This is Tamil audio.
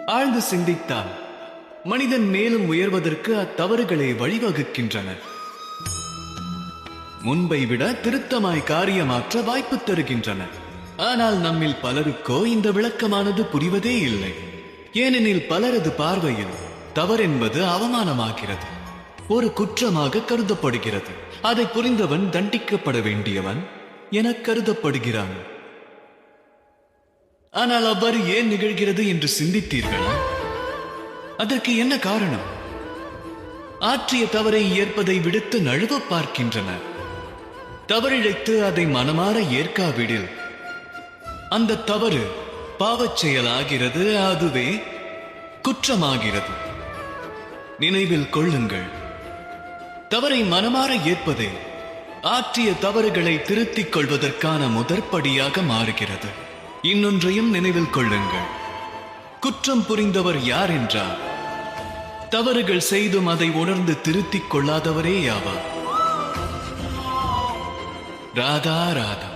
ஆழ்ந்து சிந்தித்தால் மனிதன் மேலும் உயர்வதற்கு அத்தவறுகளை வழிவகுக்கின்றன. முன்பை விட திருத்தமாய் காரியமாற்ற வாய்ப்பு தருகின்றன. ஆனால் நம்மில் பலருக்கோ இந்த விளக்கமானது புரிவதே இல்லை. ஏனெனில் பலரது பார்வையில் தவறென்பது அவமானமாகிறது, ஒரு குற்றமாக கருதப்படுகிறது. அதை புரிந்தவன் தண்டிக்கப்பட வேண்டியவன் என கருதப்படுகிறான். ஆனால் அவ்வாறு ஏன் நிகழ்கிறது என்று சிந்தித்தீர்களா? அதற்கு என்ன காரணம்? ஆற்றிய தவறை ஏற்பதை விடுத்து நழுவ பார்க்கின்றனர். தவறிழைத்து அதை மனமாற ஏற்காவிடில் அந்த தவறு பாவச் செயலாகிறது, அதுவே குற்றமாகிறது. நினைவில் கொள்ளுங்கள், தவறை மனமாற ஏற்பதே ஆற்றிய தவறுகளை திருத்திக் கொள்வதற்கான முதற்படியாக மாறுகிறது. இன்னொன்றையும் நினைவில் கொள்ளுங்கள், குற்றம் புரிந்தவர் யார் என்றால் தவறுகள் செய்தும் அதை உணர்ந்து திருத்திக் கொள்ளாதவரே யாவார். ராதா ராதா.